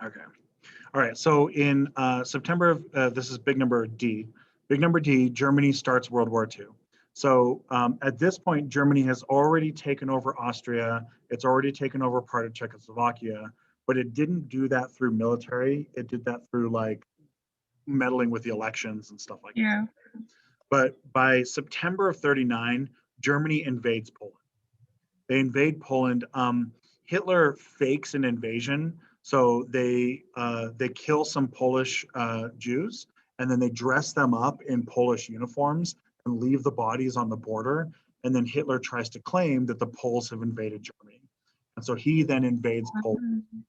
Okay. All right. So in September of, this is big number D. Big number D, Germany starts World War II. So at this point, Germany has already taken over Austria. It's already taken over part of Czechoslovakia, but it didn't do that through military. It did that through like meddling with the elections and stuff like Yeah. that. But by September of 39, Germany invades Poland. They invade Poland. Hitler fakes an invasion, so they kill some Polish Jews, and then they dress them up in Polish uniforms and leave the bodies on the border. And then Hitler tries to claim that the Poles have invaded Germany, and so he then invades Poland. Mhm.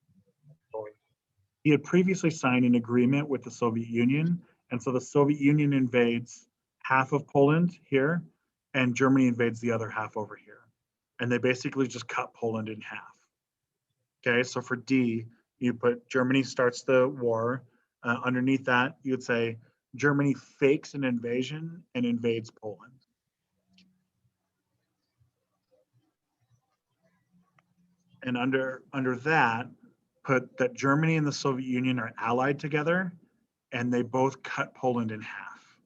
He had previously signed an agreement with the Soviet Union, and so the Soviet Union invades half of Poland here, and Germany invades the other half over here. And they basically just cut Poland in half. Okay, so for D, you put Germany starts the war. Underneath that, you'd say Germany fakes an invasion and invades Poland. And under that, put that Germany and the Soviet Union are allied together, and they both cut Poland in half.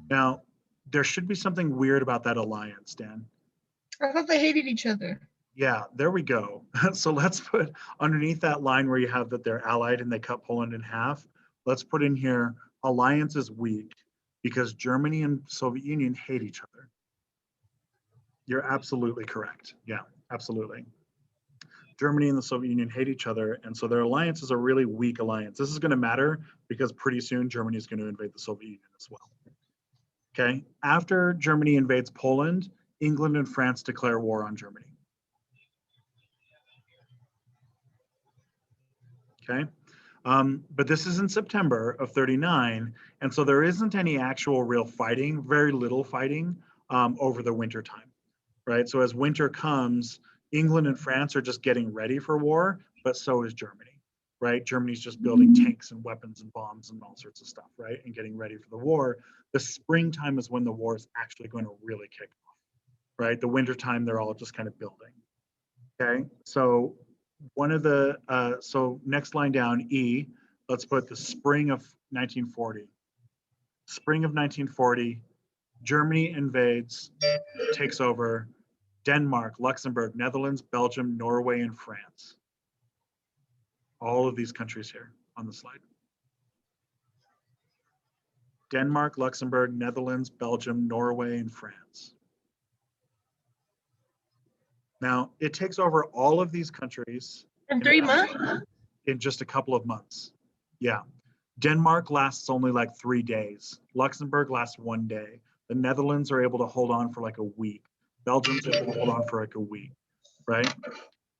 Now, there should be something weird about that alliance, Dan. I thought they hated each other. Yeah, there we go. So let's put underneath that line where you have that they're allied and they cut Poland in half, let's put in here alliance is weak because Germany and Soviet Union hate each other. You're absolutely correct. Yeah, absolutely. Germany and the Soviet Union hate each other, and so their alliance is a really weak alliance. This is going to matter because pretty soon Germany is going to invade the Soviet Union as well. Okay, after Germany invades Poland, England and France declare war on Germany. Okay, but this is in September of 39, and so there isn't any actual real fighting, very little fighting over the winter time, right? So as winter comes, England and France are just getting ready for war, but so is Germany, right? Germany's just building tanks and weapons and bombs and all sorts of stuff, right? And getting ready for the war. The springtime is when the war is actually going to really kick off, right? The wintertime, they're all just kind of building. Okay, so one of the, so next line down, E, let's put the spring of 1940. Spring of 1940, Germany invades, takes over Denmark, Luxembourg, Netherlands, Belgium, Norway, and France. All of these countries here on the slide. Denmark, Luxembourg, Netherlands, Belgium, Norway, and France. Now, it takes over all of these countries In 3 months? in just a couple of months. Yeah. Denmark lasts only like 3 days. Luxembourg lasts 1 day. The Netherlands are able to hold on for like a week. Belgium's able to hold on for like a week, right?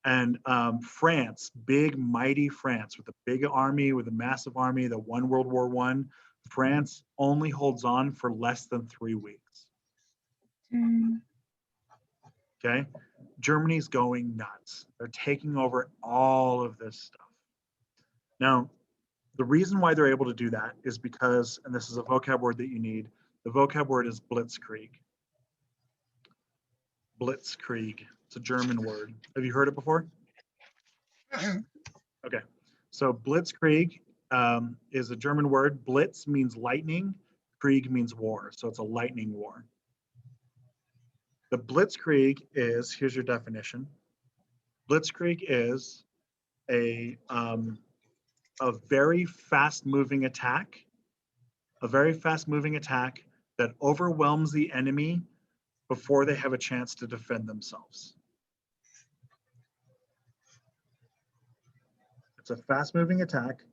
And France, big, mighty France with a big army, with a massive army that won World War I, France only holds on for less than 3 weeks. Okay? Germany's going nuts. They're taking over all of this stuff. Now, the reason why they're able to do that is because, and this is a vocab word that you need, the vocab word is blitzkrieg. Blitzkrieg. It's a German word. Have you heard it before? Okay. So blitzkrieg is a German word. Blitz means lightning. Krieg means war. So it's a lightning war. The blitzkrieg is, here's your definition. Blitzkrieg is a very fast-moving attack, that overwhelms the enemy before they have a chance to defend themselves. It's a fast-moving attack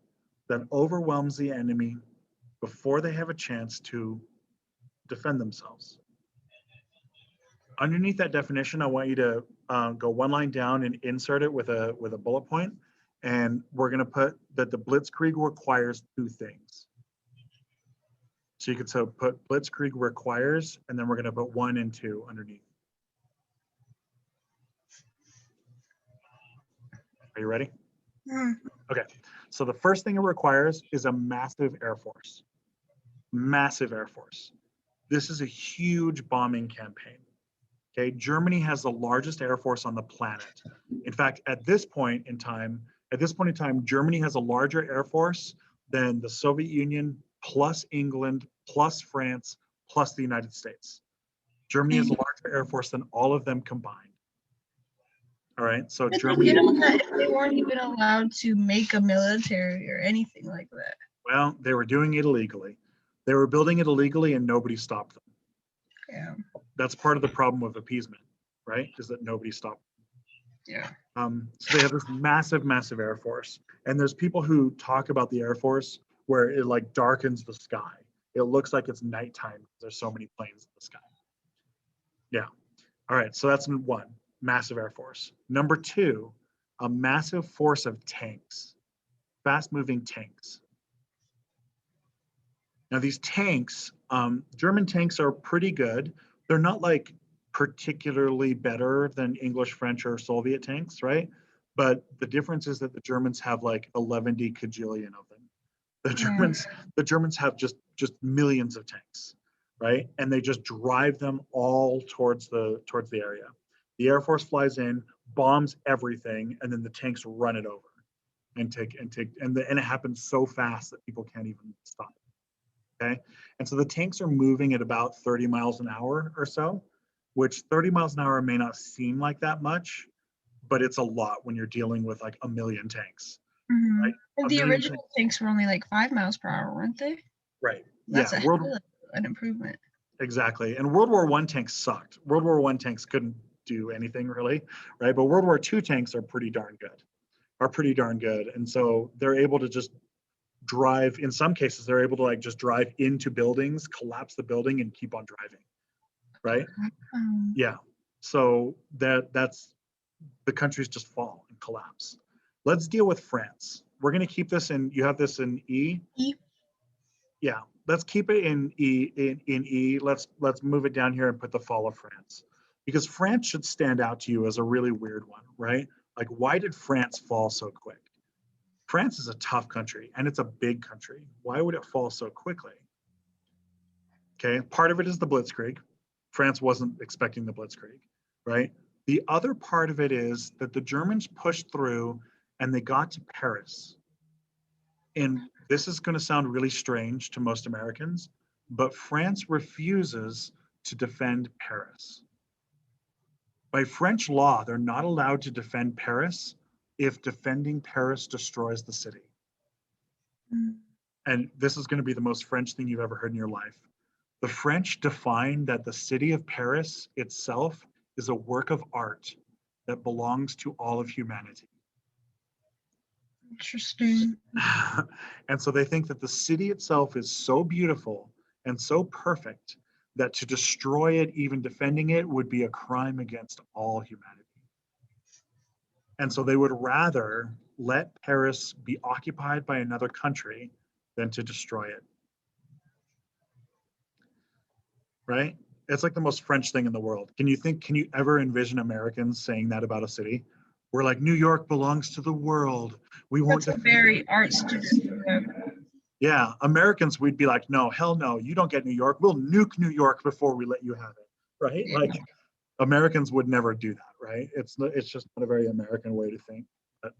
that overwhelms the enemy before they have a chance to defend themselves. Underneath that definition, I want you to go one line down and insert it with a bullet point. And we're going to put that the blitzkrieg requires 2 things. So you could put blitzkrieg requires, and then we're going to put 1 and 2 underneath. Are you ready? Okay. So the first thing it requires is a massive air force. Massive air force. This is a huge bombing campaign. Okay, Germany has the largest air force on the planet. In fact, at this point in time, Germany has a larger air force than the Soviet Union plus England plus France plus the United States. Germany has a larger air force than all of them combined. All right, so But they Germany. get on that if they weren't even allowed to make a military or anything like that. Well, they were doing it illegally. They were building it illegally and nobody stopped them. Yeah. That's part of the problem with appeasement, right? Is that nobody stopped them. Yeah. So they have this massive, massive Air Force. And there's people who talk about the Air Force where it like darkens the sky. It looks like it's nighttime. There's so many planes in the sky. Yeah. All right. So that's one, massive Air Force. Number two, a massive force of tanks, fast moving tanks. Now these tanks, German tanks are pretty good. They're not like particularly better than English, French, or Soviet tanks, right? But the difference is that the Germans have like 11 cajillion of them. The Germans have just millions of tanks, right? And they just drive them all towards the area. The Air Force flies in, bombs everything, and then the tanks run it over and it happens so fast that people can't even stop. Okay. And so the tanks are moving at about 30 miles an hour or so, which 30 miles an hour may not seem like that much, but it's a lot when you're dealing with like a million tanks. Mm-hmm. Right? And the original tanks were only like 5 miles per hour, weren't they? Right. That's an improvement. Exactly. And World War I tanks sucked. World War I tanks couldn't do anything really, right? But World War II tanks are pretty darn good. And so they're able to just drive, in some cases they're able to like just drive into buildings, collapse the building and keep on driving, right? Yeah. So that's the countries just fall and collapse. Let's deal with France. We're going to keep this in, you have this in E. Yeah, let's keep it in E. Let's move it down here and put the fall of France, because France should stand out to you as a really weird one, right? Like, why did France fall so quick? France is a tough country and it's a big country. Why would it fall so quickly? Okay, part of it is the Blitzkrieg. France wasn't expecting the Blitzkrieg, right? The other part of it is that the Germans pushed through and they got to Paris. And this is going to sound really strange to most Americans, but France refuses to defend Paris. By French law, they're not allowed to defend Paris if defending Paris destroys the city. And this is going to be the most French thing you've ever heard in your life. The French define that the city of Paris itself is a work of art that belongs to all of humanity. Interesting. And so they think that the city itself is so beautiful and so perfect that to destroy it, even defending it, would be a crime against all humanity. And so they would rather let Paris be occupied by another country than to destroy it. Right? It's like the most French thing in the world. Can you ever envision Americans saying that about a city? We're like, New York belongs to the world. We won't. That's a very art student. Yeah, Americans, we'd be like, no, hell no, you don't get New York. We'll nuke New York before we let you have it, right? Yeah. Like, Americans would never do that, right? It's just not a very American way to think. But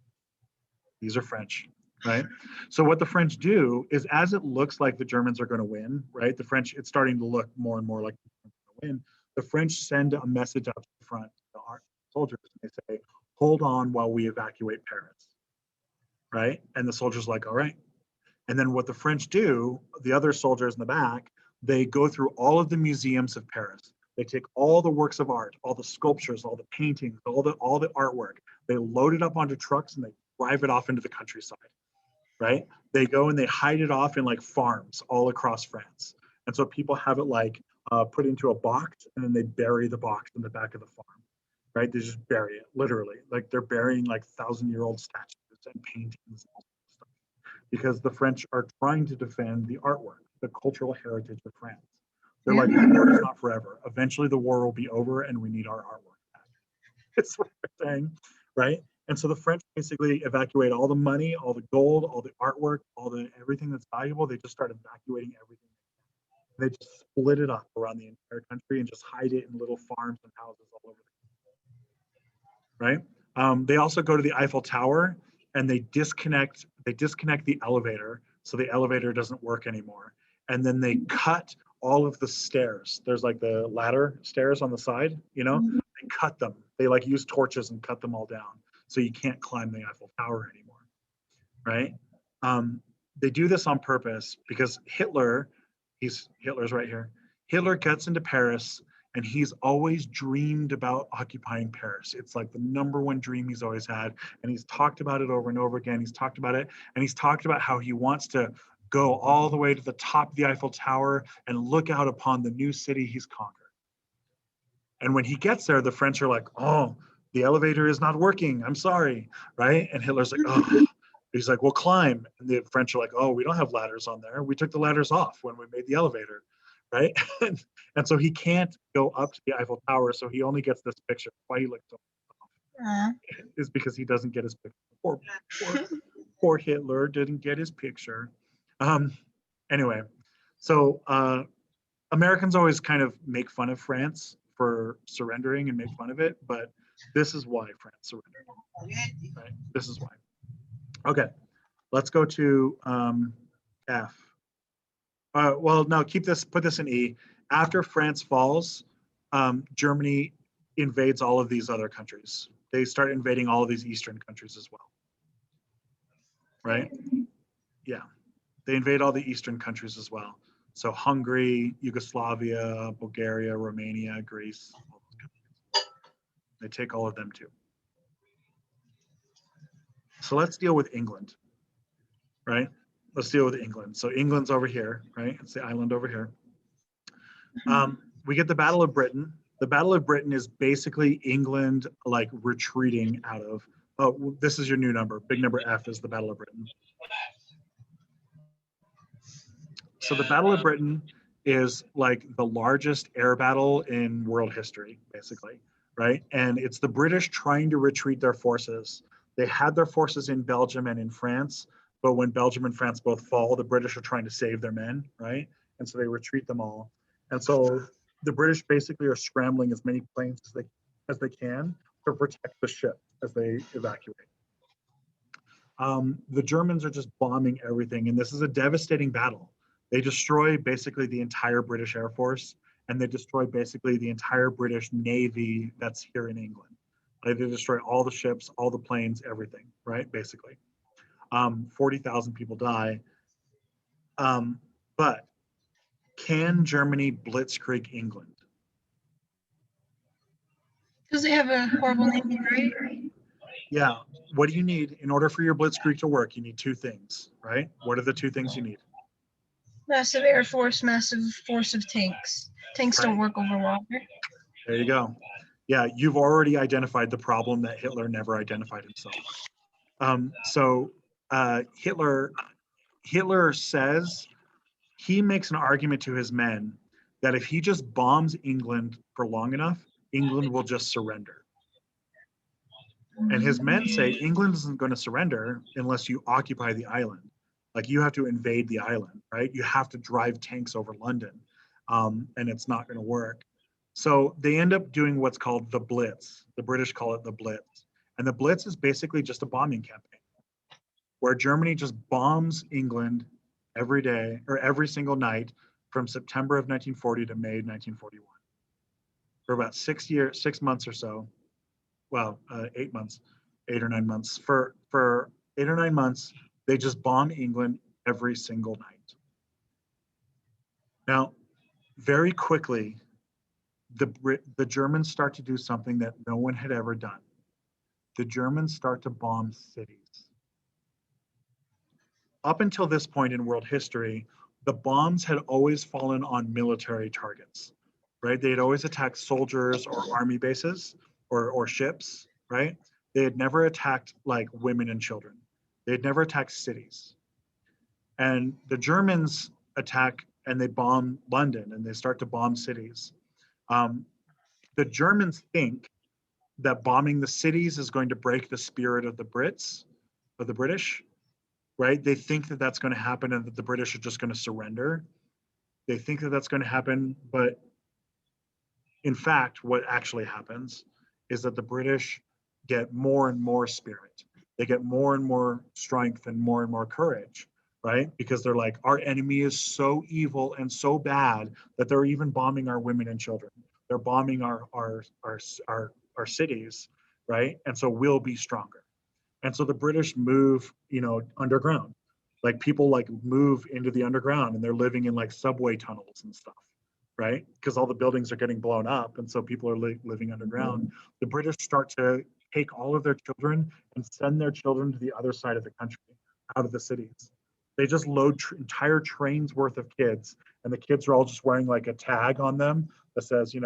these are French, right? So what the French do is, as it looks like the Germans are going to win, right? The French, it's starting to look more and more like they're going to win. The French send a message out to the front, to our soldiers, and they say, hold on while we evacuate Paris, right? And the soldiers are like, all right. And then what the French do, the other soldiers in the back, they go through all of the museums of Paris. They take all the works of art, all the sculptures, all the paintings, all the artwork. They load it up onto trucks and they drive it off into the countryside, right? They go and they hide it off in like farms all across France. And so people have it like put into a box and then they bury the box in the back of the farm, right? They just bury it, literally. Like they're burying like 1,000-year-old statues and paintings and all that stuff, because the French are trying to defend the artwork, the cultural heritage of France. They're like, the war is not forever. Eventually the war will be over and we need our artwork back. It's what they're saying, right? And so the French basically evacuate all the money, all the gold, all the artwork, everything that's valuable. They just start evacuating everything. They just split it up around the entire country and just hide it in little farms and houses all over the country, right? They also go to the Eiffel Tower and they disconnect the elevator so the elevator doesn't work anymore. And then they cut all of the stairs. There's like the ladder stairs on the side, they cut them. They like use torches and cut them all down so you can't climb the Eiffel Tower anymore, right? They do this on purpose because Hitler's right here. Hitler gets into Paris and he's always dreamed about occupying Paris. It's like the number one dream he's always had. And he's talked about it over and over again. He's talked about it and he's talked about how he wants to go all the way to the top of the Eiffel Tower and look out upon the new city he's conquered. And when he gets there, the French are like, oh, the elevator is not working. I'm sorry, right? And Hitler's like, oh. He's like, well, climb. And the French are like, oh, we don't have ladders on there. We took the ladders off when we made the elevator, right? and so he can't go up to the Eiffel Tower. So he only gets this picture. Why he looks so is because he doesn't get his picture. Poor Hitler didn't get his picture. Anyway, so Americans always kind of make fun of France for surrendering and make fun of it, but this is why France surrendered. Right? This is why. Okay, let's go to F. Well, no, put this in E. After France falls, Germany invades all of these other countries. They start invading all of these Eastern countries as well. Right? Yeah, they invade all the Eastern countries as well. So Hungary, Yugoslavia, Bulgaria, Romania, Greece, all those countries. They take all of them too. So let's deal with England, right? Let's deal with England. So England's over here, right? It's the island over here. We get the Battle of Britain. The Battle of Britain is basically England like retreating out of, oh, this is your new number. Big number F is the Battle of Britain. So the Battle of Britain is like the largest air battle in world history, basically, right? And it's the British trying to retreat their forces. They had their forces in Belgium and in France, but when Belgium and France both fall, the British are trying to save their men, right? And so they retreat them all. And so the British basically are scrambling as many planes as they can to protect the ship as they evacuate. The Germans are just bombing everything, and this is a devastating battle. They destroy basically the entire British Air Force, and they destroy basically the entire British Navy that's here in England. They destroy all the ships, all the planes, everything, right? Basically. 40,000 people die. But can Germany blitzkrieg England? Because they have a horrible navy, right? Yeah. What do you need in order for your blitzkrieg to work? You need two things, right? What are the two things you need? Massive air force, massive force of tanks. Tanks don't work over water. There you go. Yeah, you've already identified the problem that Hitler never identified himself. Hitler says, he makes an argument to his men that if he just bombs England for long enough, England will just surrender. And his men say England isn't going to surrender unless you occupy the island. Like you have to invade the island, right? You have to drive tanks over London, and it's not going to work. So they end up doing what's called the Blitz. The British call it the Blitz. And the Blitz is basically just a bombing campaign where Germany just bombs England every day or every single night from September of 1940 to May 1941 for about 6 months or so. Well, 8 months, 8 or 9 months. For 8 or 9 months, they just bomb England every single night. Now, very quickly, the Germans start to do something that no one had ever done. The Germans start to bomb cities. Up until this point in world history, the bombs had always fallen on military targets, right? They had always attacked soldiers or army bases or ships, right? They had never attacked like women and children. They had never attacked cities. And the Germans attack and they bomb London and they start to bomb cities. The Germans think that bombing the cities is going to break the spirit of the Brits, of the British, right? They think that that's going to happen and that the British are just going to surrender. They think that that's going to happen, but in fact, what actually happens is that the British get more and more spirit. They get more and more strength and more courage, right? Because they're like, our enemy is so evil and so bad that they're even bombing our women and children. They're bombing our cities, right? And so we'll be stronger. And so the British move, underground. Like people like move into the underground and they're living in like subway tunnels and stuff, right? Because all the buildings are getting blown up. And so people are living underground. The British start to take all of their children and send their children to the other side of the country, out of the cities. They just load entire trains worth of kids, and the kids are all just wearing like a tag on them that says,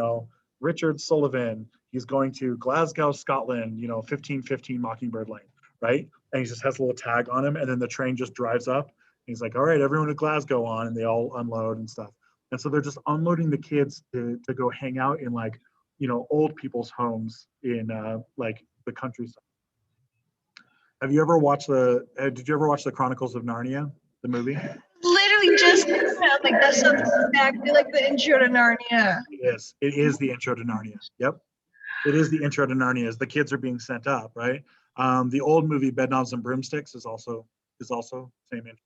Richard Sullivan, he's going to Glasgow, Scotland, 1515 Mockingbird Lane, right? And he just has a little tag on him, and then the train just drives up. And he's like, all right, everyone to Glasgow on, and they all unload and stuff. And so they're just unloading the kids to go hang out in like, old people's homes in like the countryside. Have you ever watched did you ever watch the Chronicles of Narnia, the movie? Literally just like that sounds exactly like the intro to Narnia. It is the intro to Narnia. Yep. It is the intro to Narnia as the kids are being sent up, right? The old movie Bedknobs and Broomsticks is also same intro,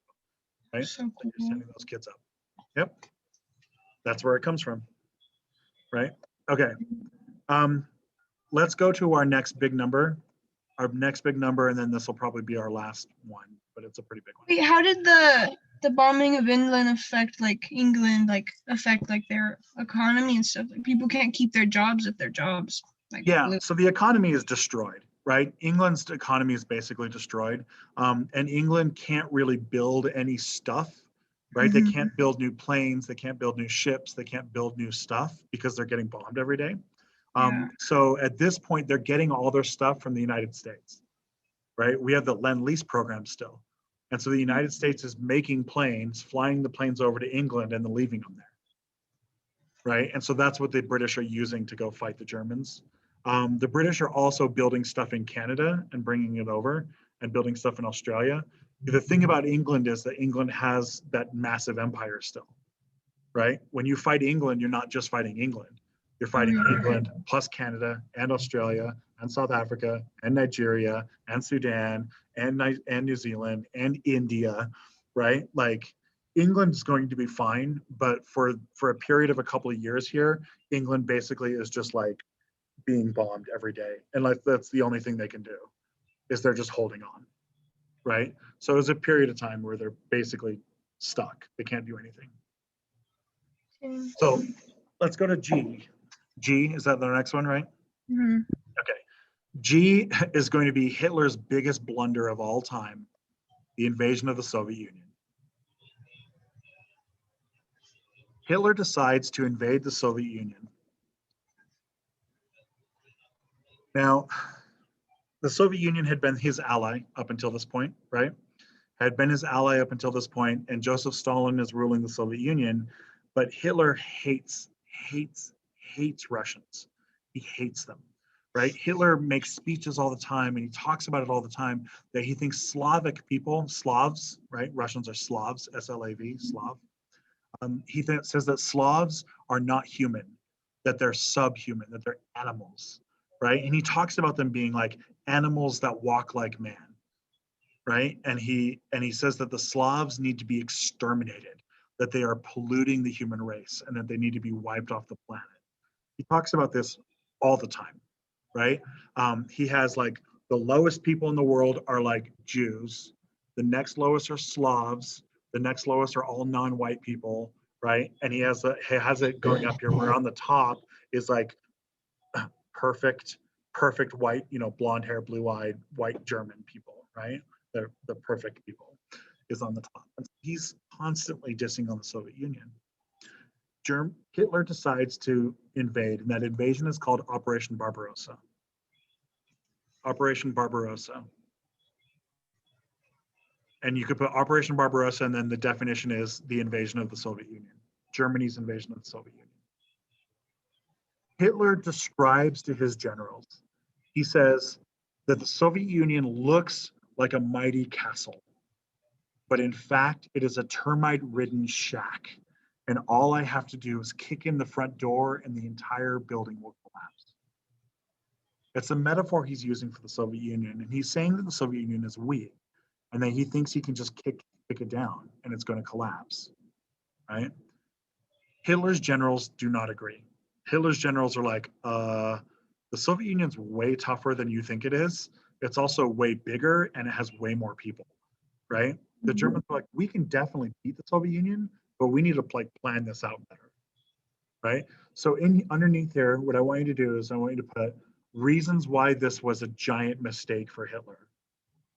right? So cool. You're sending those kids up. Yep. That's where it comes from, right? Okay. Let's go to our next big number. Our next big number, and then this will probably be our last one, but it's a pretty big one. Wait, how did the bombing of England affect affect like their economy and stuff? Like people can't keep their jobs if their jobs like Yeah, so the economy is destroyed, right? England's economy is basically destroyed, and England can't really build any stuff, right? They can't build new planes, they can't build new ships, they can't build new stuff because they're getting bombed every day. Yeah. So at this point, they're getting all their stuff from the United States, right? We have the Lend-Lease program still. And so the United States is making planes, flying the planes over to England and then leaving them there, right? And so that's what the British are using to go fight the Germans. The British are also building stuff in Canada and bringing it over and building stuff in Australia. The thing about England is that England has that massive empire still, right? When you fight England, you're not just fighting England. You're fighting England plus Canada and Australia and South Africa and Nigeria and Sudan and New Zealand and India, right? Like England is going to be fine, but for a period of a couple of years here, England basically is just like being bombed every day, and like that's the only thing they can do is they're just holding on, right? So it's a period of time where they're basically stuck. They can't do anything. So let's go to G. G, is that the next one, right? Mm-hmm. Okay. G is going to be Hitler's biggest blunder of all time, the invasion of the Soviet Union. Hitler decides to invade the Soviet Union. Now, the Soviet Union had been his ally up until this point, right? Had been his ally up until this point, and Joseph Stalin is ruling the Soviet Union, but Hitler hates Russians. He hates them, right? Hitler makes speeches all the time, and he talks about it all the time, that he thinks Slavic people, Slavs, right? Russians are Slavs, S-L-A-V, Slav. He says that Slavs are not human, that they're subhuman, that they're animals, right? And he talks about them being like animals that walk like man, right? And he says that the Slavs need to be exterminated, that they are polluting the human race, and that they need to be wiped off the planet. He talks about this all the time, right? He has like the lowest people in the world are like Jews, the next lowest are Slavs, the next lowest are all non-white people, right? And he has it going up here where on the top is like perfect white, blonde hair, blue-eyed, white German people, right? They're the perfect people is on the top. And he's constantly dissing on the Soviet Union. Hitler decides to invade, and that invasion is called Operation Barbarossa. Operation Barbarossa. And you could put Operation Barbarossa, and then the definition is the invasion of the Soviet Union, Germany's invasion of the Soviet Union. Hitler describes to his generals, he says that the Soviet Union looks like a mighty castle, but in fact, it is a termite-ridden shack. and all I have to do is kick in the front door and the entire building will collapse. It's a metaphor he's using for the Soviet Union, and he's saying that the Soviet Union is weak and that he thinks he can just kick it down and it's going to collapse, right? Hitler's generals do not agree. Hitler's generals are like, the Soviet Union's way tougher than you think it is. It's also way bigger and it has way more people, right? The Germans are like, we can definitely beat the Soviet Union, but we need to like plan this out better, right? So underneath here, what I want you to do is I want you to put reasons why this was a giant mistake for Hitler.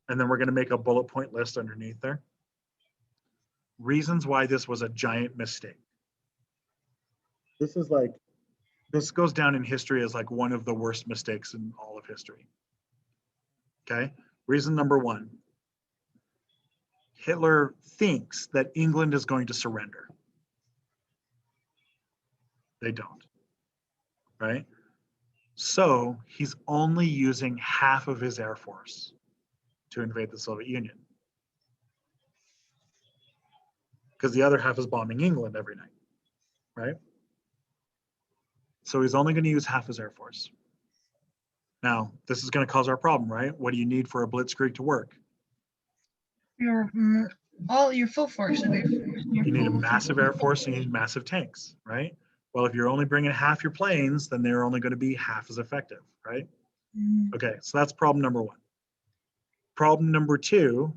And then we're going to make a bullet point list underneath there. Reasons why this was a giant mistake. This goes down in history as like one of the worst mistakes in all of history. Okay. Reason number one, Hitler thinks that England is going to surrender. They don't, right? So he's only using half of his air force to invade the Soviet Union, because the other half is bombing England every night, right? So he's only going to use half his air force. Now, this is going to cause our problem, right? What do you need for a blitzkrieg to work? Your full force of air force. You need a massive air force and you need massive tanks, right? Well, if you're only bringing half your planes, then they're only going to be half as effective, right? Okay, so that's problem number one. Problem number two,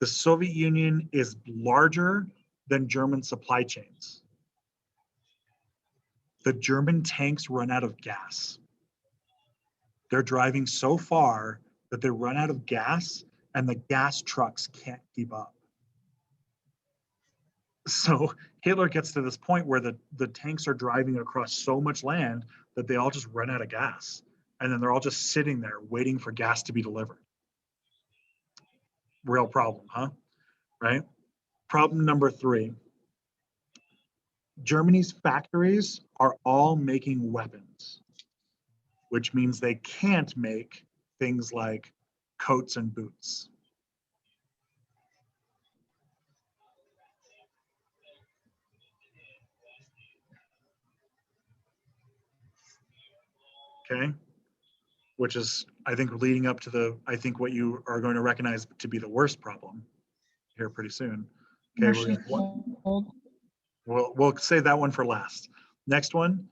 the Soviet Union is larger than German supply chains. The German tanks run out of gas. They're driving so far that they run out of gas and the gas trucks can't keep up. So Hitler gets to this point where the tanks are driving across so much land that they all just run out of gas. And then they're all just sitting there waiting for gas to be delivered. Real problem, huh? Right? Problem number three. Germany's factories are all making weapons, which means they can't make things like coats and boots. Okay? Which is, I think, leading up to I think what you are going to recognize to be the worst problem here pretty soon. Okay, we'll save that one for last. Next one,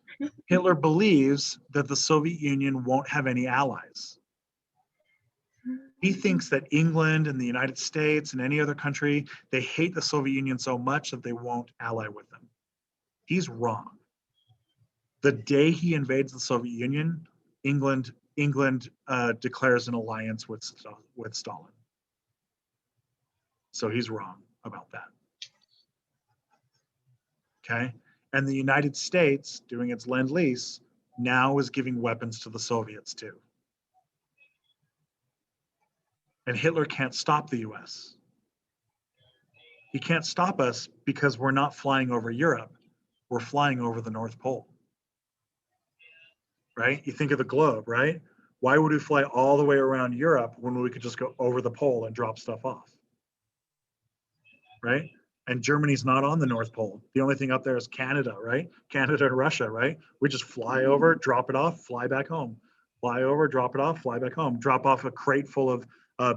Hitler believes that the Soviet Union won't have any allies. He thinks that England and the United States and any other country, they hate the Soviet Union so much that they won't ally with them. He's wrong. The day he invades the Soviet Union, England declares an alliance with Stalin. So he's wrong about that. Okay, and the United States, doing its Lend-Lease, now is giving weapons to the Soviets too. And Hitler can't stop the US. He can't stop us because we're not flying over Europe. We're flying over the North Pole. Right? You think of the globe, right? Why would we fly all the way around Europe when we could just go over the pole and drop stuff off? Right? And Germany's not on the North Pole. The only thing up there is Canada, right? Canada and Russia, right? We just fly over, drop it off, fly back home. Fly over, drop it off, fly back home. Drop off a crate full of,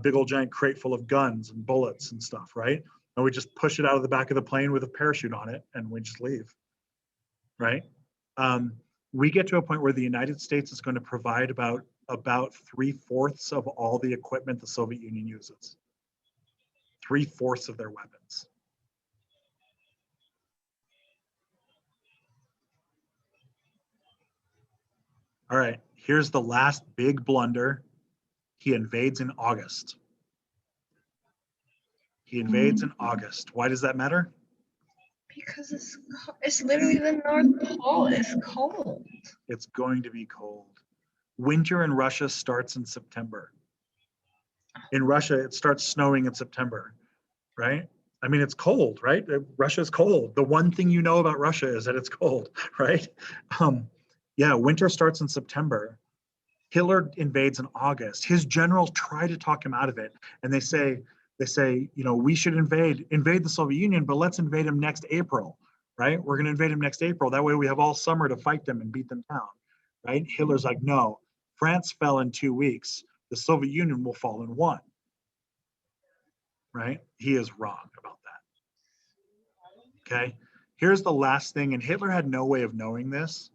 big old giant crate full of guns and bullets and stuff, right? And we just push it out of the back of the plane with a parachute on it and we just leave, right? We get to a point where the United States is going to provide about 3/4 of all the equipment the Soviet Union uses. 3/4 of their weapons. All right, here's the last big blunder. He invades in August. He invades in August. Why does that matter? Because it's literally the North Pole. It's cold. It's going to be cold. Winter in Russia starts in September. In Russia, it starts snowing in September, right? I mean, it's cold, right? Russia's cold. The one thing you know about Russia is that it's cold, right? Yeah, winter starts in September. Hitler invades in August. His generals try to talk him out of it, and they say, They say, you know, we should invade the Soviet Union, but let's invade them next April, right? We're going to invade them next April. That way we have all summer to fight them and beat them down, right? Hitler's like, no, France fell in 2 weeks. The Soviet Union will fall in 1, right? He is wrong about that. Okay. Here's the last thing, and Hitler had no way of knowing this,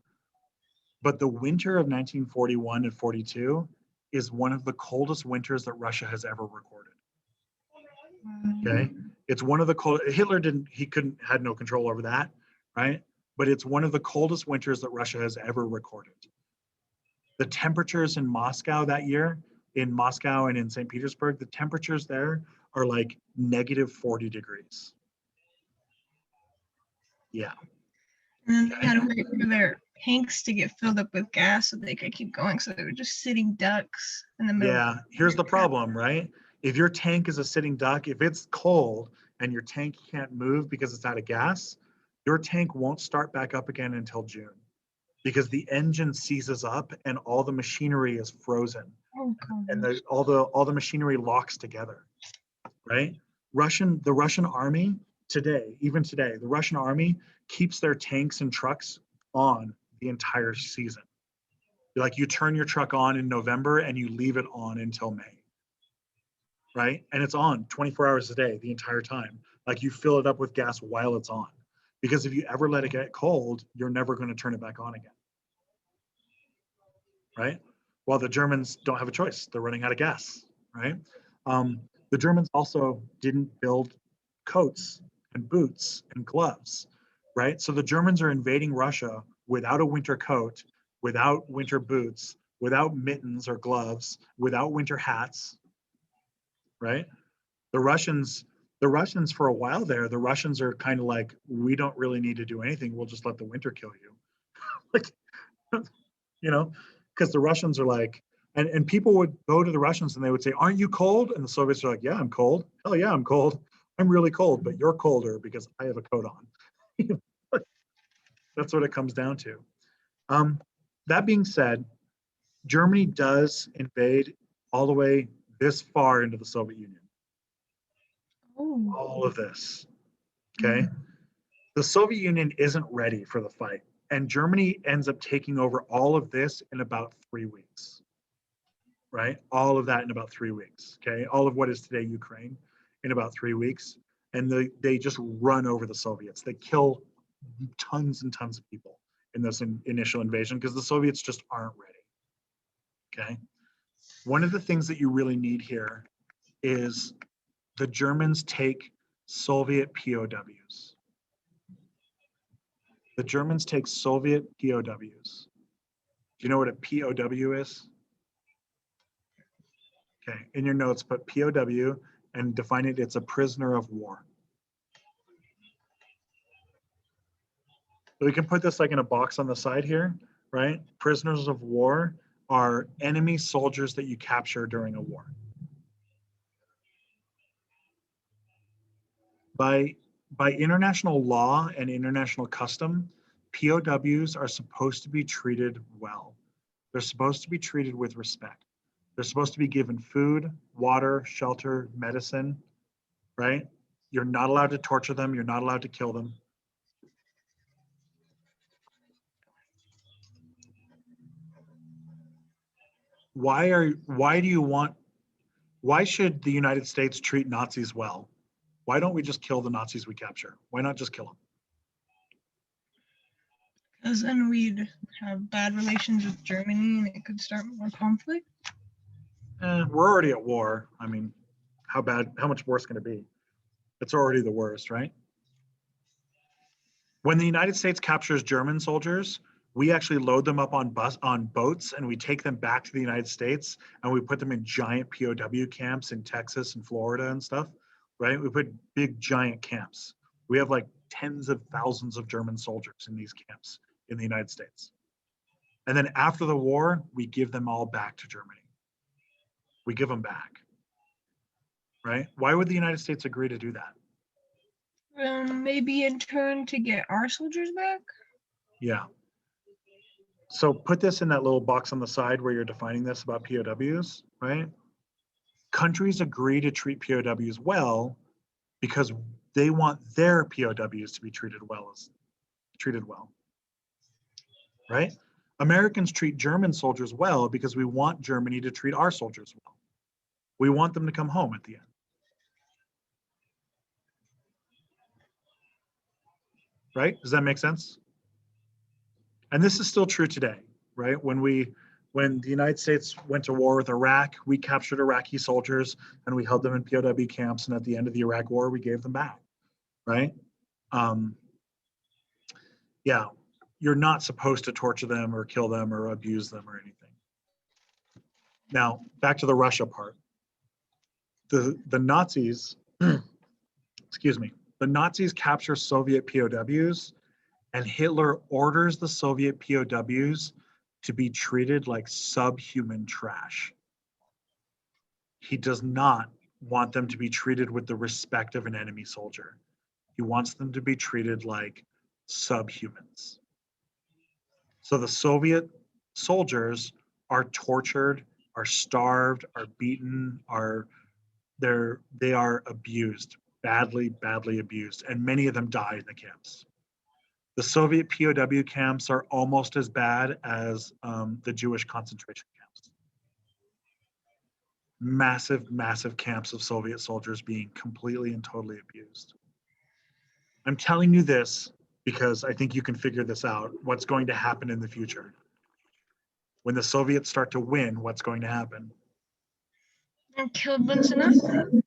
but the winter of 1941 and 42 is one of the coldest winters that Russia has ever recorded. Okay. It's one of the cold, Hitler had no control over that, right? But it's one of the coldest winters that Russia has ever recorded. The temperatures in Moscow that year, in Moscow and in St. Petersburg, the temperatures there are like negative 40 degrees. Yeah. And then they had to wait for their tanks to get filled up with gas so they could keep going. So they were just sitting ducks in the middle. Yeah. Here's the problem, right? If your tank is a sitting duck, if it's cold and your tank can't move because it's out of gas, your tank won't start back up again until June because the engine seizes up and all the machinery is frozen. Oh, And all the machinery locks together, right? The Russian army today, even today, the Russian army keeps their tanks and trucks on the entire season. Like you turn your truck on in November and you leave it on until May, right? And it's on 24 hours a day, the entire time. Like you fill it up with gas while it's on. Because if you ever let it get cold, you're never going to turn it back on again, right? Well, the Germans don't have a choice. They're running out of gas, right? The Germans also didn't build coats and boots and gloves, right? So the Germans are invading Russia without a winter coat, without winter boots, without mittens or gloves, without winter hats, right? The Russians for a while there, the Russians are kind of like, we don't really need to do anything. We'll just let the winter kill you. Like, you know, because the Russians are like, and people would go to the Russians and they would say, aren't you cold? And the Soviets are like, yeah, I'm cold. Hell yeah, I'm cold. I'm really cold, but you're colder because I have a coat on. That's what it comes down to. That being said, Germany does invade all the way this far into the Soviet Union. Oh. All of this, okay? The Soviet Union isn't ready for the fight. And Germany ends up taking over all of this in about 3 weeks, right? All of that in about 3 weeks, okay? All of what is today Ukraine in about 3 weeks. And they just run over the Soviets. They kill tons and tons of people in this initial invasion because the Soviets just aren't ready, okay? One of the things that you really need here is the Germans take Soviet POWs. The Germans take Soviet POWs. Do you know what a POW is? Okay, in your notes, put POW and define it. It's a prisoner of war. So we can put this like in a box on the side here, right? Prisoners of war are enemy soldiers that you capture during a war. By international law and international custom, POWs are supposed to be treated well. They're supposed to be treated with respect. They're supposed to be given food, water, shelter, medicine, right? You're not allowed to torture them. You're not allowed to kill them. Why should the United States treat Nazis well? Why don't we just kill the Nazis we capture? Why not just kill them? Because then we'd have bad relations with Germany and it could start more conflict. We're already at war. I mean, how much worse can it be? It's already the worst, right? When the United States captures German soldiers, we actually load them up on boats and we take them back to the United States and we put them in giant POW camps in Texas and Florida and stuff, right? We put big giant camps. We have like tens of thousands of German soldiers in these camps in the United States. And then after the war, we give them all back to Germany. We give them back, right? Why would the United States agree to do that? Maybe in turn to get our soldiers back. Yeah. So put this in that little box on the side where you're defining this about POWs, right? Countries agree to treat POWs well because they want their POWs to be treated well, right? Americans treat German soldiers well because we want Germany to treat our soldiers well. We want them to come home at the end. Right? Does that make sense? And this is still true today, right? When the United States went to war with Iraq, we captured Iraqi soldiers and we held them in POW camps. And at the end of the Iraq war, we gave them back, right? Yeah, you're not supposed to torture them or kill them or abuse them or anything. Now, back to the Russia part. The Nazis, excuse me, the Nazis capture Soviet POWs, and Hitler orders the Soviet POWs to be treated like subhuman trash. He does not want them to be treated with the respect of an enemy soldier. He wants them to be treated like subhumans. So the Soviet soldiers are tortured, are starved, are beaten, they are abused, badly abused, and many of them die in the camps. The Soviet POW camps are almost as bad as the Jewish concentration camps. Massive camps of Soviet soldiers being completely and totally abused. I'm telling you this because I think you can figure this out, what's going to happen in the future. When the Soviets start to win, what's going to happen? And killed bunch of Nazis.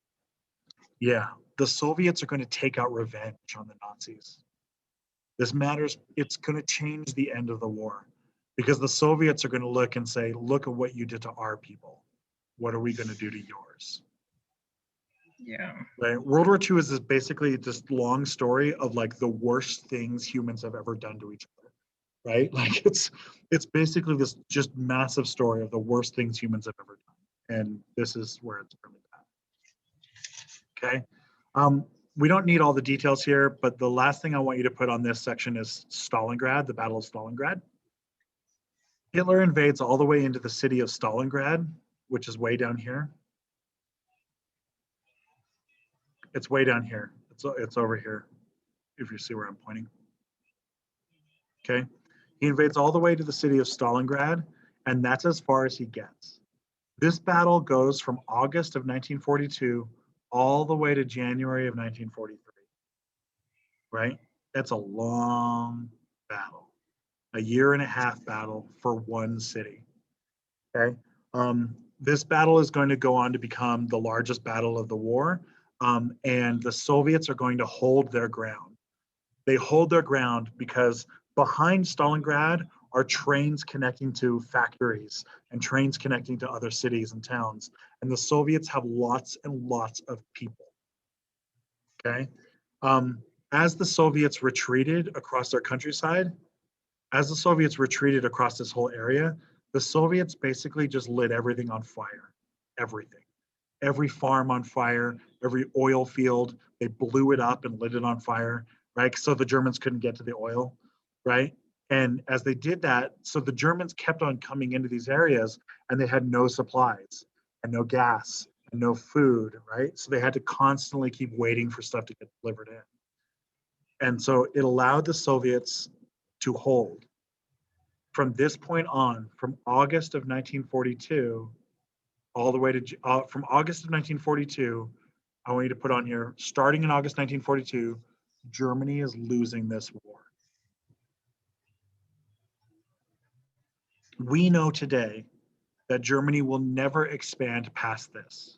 Yeah, the Soviets are going to take out revenge on the Nazis. This matters. It's going to change the end of the war because the Soviets are going to look and say, look at what you did to our people. What are we going to do to yours? Yeah. Right. World War II is basically this long story of like the worst things humans have ever done to each other. Right. Like it's basically this just massive story of the worst things humans have ever done. And this is where it's really bad. Okay. We don't need all the details here, but the last thing I want you to put on this section is Stalingrad, the Battle of Stalingrad. Hitler invades all the way into the city of Stalingrad, which is way down here. It's way down here. It's over here, if you see where I'm pointing. Okay. He invades all the way to the city of Stalingrad, and that's as far as he gets. This battle goes from August of 1942 all the way to January of 1943. Right? That's a long battle, a year and a half battle for one city. Okay. This battle is going to go on to become the largest battle of the war, and the Soviets are going to hold their ground. They hold their ground because behind Stalingrad are trains connecting to factories and trains connecting to other cities and towns. And the Soviets have lots and lots of people. Okay. As the Soviets retreated across their countryside, as the Soviets retreated across this whole area, the Soviets basically just lit everything on fire. Everything. Every farm on fire, every oil field, they blew it up and lit it on fire, right? So the Germans couldn't get to the oil, right? And as they did that, so the Germans kept on coming into these areas and they had no supplies and no gas and no food, right? So they had to constantly keep waiting for stuff to get delivered in. And so it allowed the Soviets to hold. From this point on, from August of 1942, all the way to from August of 1942, I want you to put on here, starting in August 1942, Germany is losing this war. We know today that Germany will never expand past this.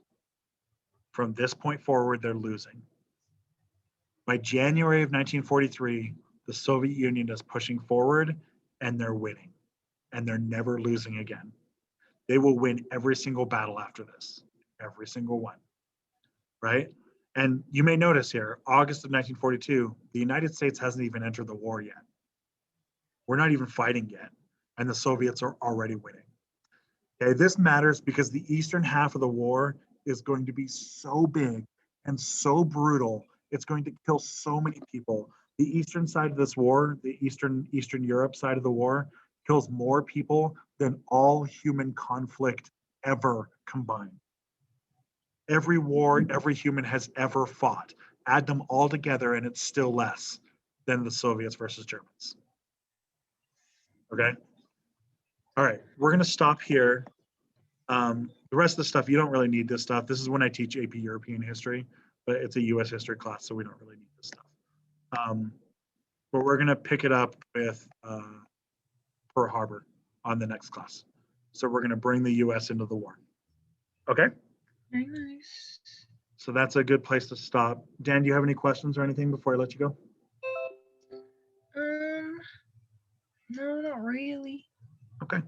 From this point forward, they're losing. By January of 1943, the Soviet Union is pushing forward and they're winning, and they're never losing again. They will win every single battle after this, every single one, right? And you may notice here, August of 1942, the United States hasn't even entered the war yet. We're not even fighting yet, and the Soviets are already winning. Okay, this matters because the eastern half of the war is going to be so big and so brutal. It's going to kill so many people. The eastern side of this war, the Eastern Europe side of the war, kills more people than all human conflict ever combined. every war every human has ever fought. Add them all together, and it's still less than the Soviets versus Germans. Okay. All right. We're going to stop here. The rest of the stuff, you don't really need this stuff. This is when I teach AP European history, but it's a US history class, so we don't really need this stuff. But we're going to pick it up with Pearl Harbor on the next class. So we're going to bring the US into the war. Okay? Very nice. So that's a good place to stop. Dan, do you have any questions or anything before I let you go? No, not really. Okay.